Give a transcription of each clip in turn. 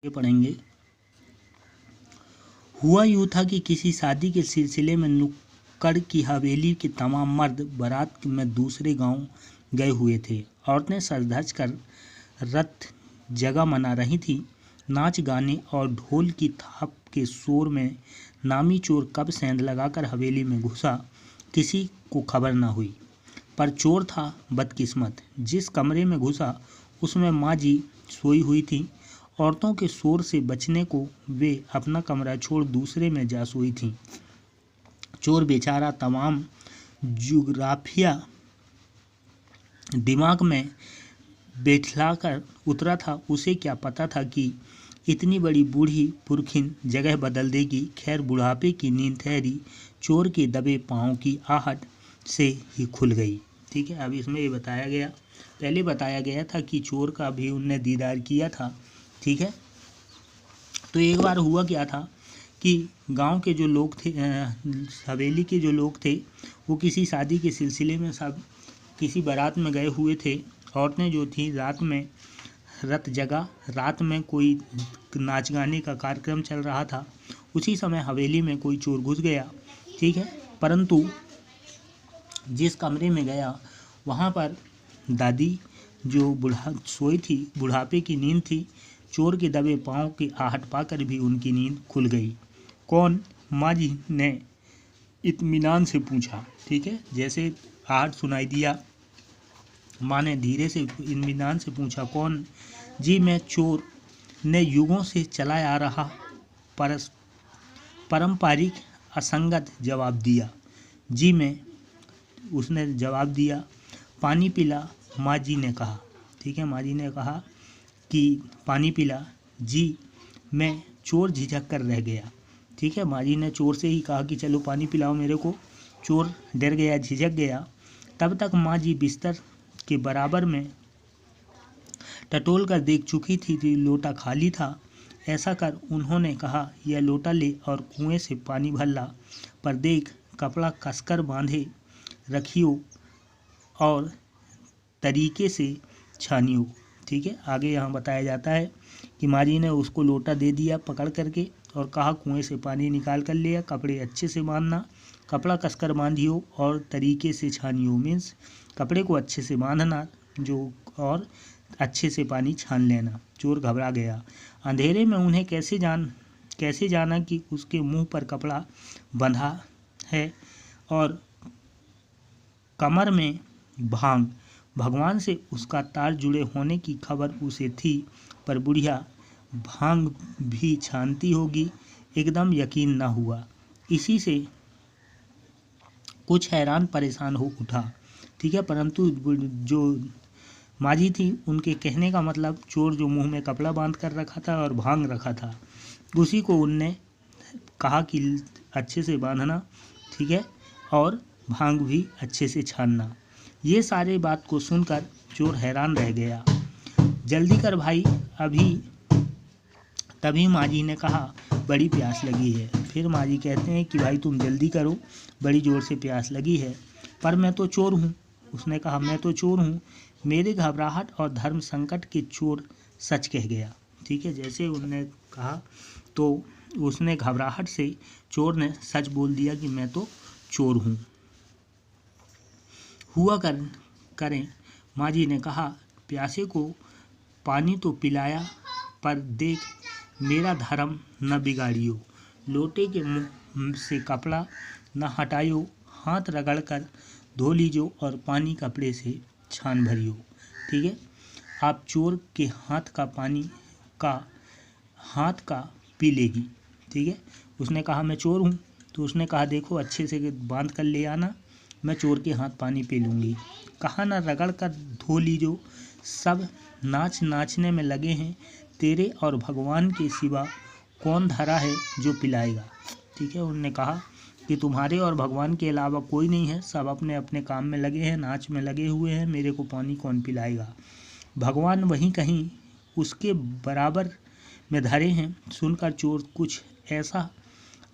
ये पढ़ेंगे। हुआ यूँ था कि किसी शादी के सिलसिले में नुक्कड़ की हवेली के तमाम मर्द बारात में दूसरे गांव गए हुए थे। औरतें सज धज कर रत जगह मना रही थीं। नाच गाने और ढोल की थाप के शोर में नामी चोर कब सेंध लगाकर हवेली में घुसा, किसी को खबर न हुई। पर चोर था बदकिस्मत। जिस कमरे में घुसा उसमें माँ जी सोई हुई थीं। औरतों के शोर से बचने को वे अपना कमरा छोड़ दूसरे में जा सोई थीं। चोर बेचारा तमाम जुग्राफिया दिमाग में बैठलाकर उतरा था। उसे क्या पता था कि इतनी बड़ी बूढ़ी पुरखिन जगह बदल देगी। खैर, बुढ़ापे की नींद ठहरी चोर के दबे पाँव की आहट से ही खुल गई। ठीक है, अब इसमें ये बताया गया, पहले बताया गया था कि चोर का भी उनने दीदार किया था। ठीक है, तो एक बार हुआ क्या था कि गांव के जो लोग थे, हवेली के जो लोग थे, वो किसी शादी के सिलसिले में सब किसी बारात में गए हुए थे। औरतें जो थी रात में रत जगह, रात में कोई नाच गाने का कार्यक्रम चल रहा था। उसी समय हवेली में कोई चोर घुस गया। ठीक है, परंतु जिस कमरे में गया वहाँ पर दादी जो सोई थी, बुढ़ापे की नींद थी। चोर के दबे पाँव की आहट पाकर भी उनकी नींद खुल गई। कौन? माँ जी ने इत्मीनान से पूछा। ठीक है, जैसे आहट सुनाई दिया, माँ ने धीरे से इत्मीनान से पूछा, कौन? जी मैं चोर, ने युगों से चला आ रहा पारंपरिक असंगत जवाब दिया। जी मैं, उसने जवाब दिया। पानी पिला, माँ जी ने कहा। ठीक है, माँ जी ने कहा कि पानी पिला। जी मैं, चोर झिझक कर रह गया। ठीक है, माँ जी ने चोर से ही कहा कि चलो पानी पिलाओ मेरे को। चोर डर गया, झिझक गया। तब तक माँ जी बिस्तर के बराबर में टटोल कर देख चुकी थी लोटा खाली था। ऐसा कर उन्होंने कहा, यह लोटा ले और कुएं से पानी भर ला, पर देख कपड़ा कसकर बांधे रखियो और तरीके से छानियो। ठीक है, आगे यहाँ बताया जाता है कि माँ जी ने उसको लोटा दे दिया पकड़ करके और कहा, कुएं से पानी निकाल कर लिया, कपड़े अच्छे से बांधना, कपड़ा कसकर बांधियो और तरीके से छानियो। मीन्स कपड़े को अच्छे से बांधना जो, और अच्छे से पानी छान लेना। चोर घबरा गया। अंधेरे में उन्हें कैसे जाना कि उसके मुंह पर कपड़ा बंधा है और कमर में भांग। भगवान से उसका तार जुड़े होने की खबर उसे थी, पर बुढ़िया भांग भी छानती होगी, एकदम यकीन न हुआ। इसी से कुछ हैरान परेशान हो उठा। ठीक है, परंतु जो माँ जी थी उनके कहने का मतलब चोर जो मुंह में कपड़ा बांध कर रखा था और भांग रखा था, उसी को उनने कहा कि अच्छे से बांधना। ठीक है, और भांग भी अच्छे से छानना। ये सारे बात को सुनकर चोर हैरान रह गया। जल्दी कर भाई, अभी। तभी माँ जी ने कहा, बड़ी प्यास लगी है। फिर माँ जी कहते हैं कि भाई तुम जल्दी करो, बड़ी ज़ोर से प्यास लगी है। पर मैं तो चोर हूँ। उसने कहा, मैं तो चोर हूँ। मेरे घबराहट और धर्म संकट के चोर सच कह गया। ठीक है, जैसे उन्होंने कहा तो उसने घबराहट से चोर ने सच बोल दिया कि मैं तो चोर हूँ। हुआ करें, माँ जी ने कहा, प्यासे को पानी तो पिलाया, पर देख मेरा धर्म न बिगाड़ियो। लोटे के मुंह से कपड़ा न हटायो, हाथ रगड़कर धो लीजो और पानी कपड़े से छान भरियो। ठीक है, आप चोर के हाथ का पी लेगी। ठीक है, उसने कहा मैं चोर हूँ, तो उसने कहा देखो अच्छे से बांध कर ले आना, मैं चोर के हाथ पानी पी लूँगी। कहा न रगड़ कर धो लीजो, सब नाचने में लगे हैं, तेरे और भगवान के सिवा कौन धरा है जो पिलाएगा। ठीक है, उन्होंने कहा कि तुम्हारे और भगवान के अलावा कोई नहीं है, सब अपने अपने काम में लगे हैं, नाच में लगे हुए हैं, मेरे को पानी कौन पिलाएगा। भगवान वहीं कहीं उसके बराबर में धरे हैं। सुनकर चोर कुछ ऐसा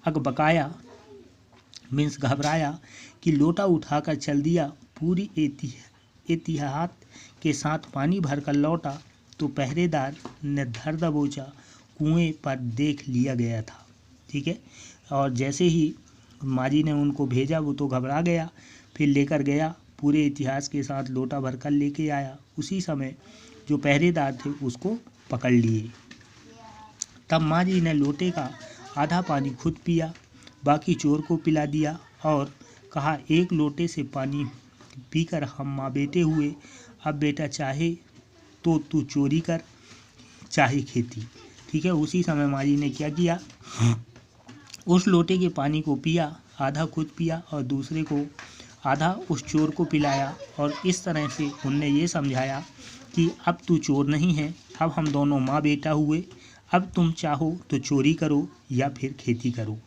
अकबकाया, मीन्स घबराया, कि लोटा उठाकर चल दिया। पूरी एहतियात के साथ पानी भरकर लौटा तो पहरेदार ने धर दबोचा कुएं पर देख लिया गया था। ठीक है, और जैसे ही माँ जी ने उनको भेजा वो तो घबरा गया, फिर लेकर गया, पूरे इतिहास के साथ लोटा भर कर लेके आया। उसी समय जो पहरेदार थे उसको पकड़ लिए। तब माँ जी ने लोटे का आधा पानी खुद पिया, बाकी चोर को पिला दिया और कहा, एक लोटे से पानी पीकर हम माँ बेटे हुए, अब बेटा चाहे तो तू चोरी कर चाहे खेती। ठीक है, उसी समय माँ जी ने क्या किया, उस लोटे के पानी को पिया, आधा खुद पिया और दूसरे को आधा उस चोर को पिलाया। और इस तरह से उनने ये समझाया कि अब तू चोर नहीं है, अब हम दोनों माँ बेटा हुए, अब तुम चाहो तो चोरी करो या फिर खेती करो।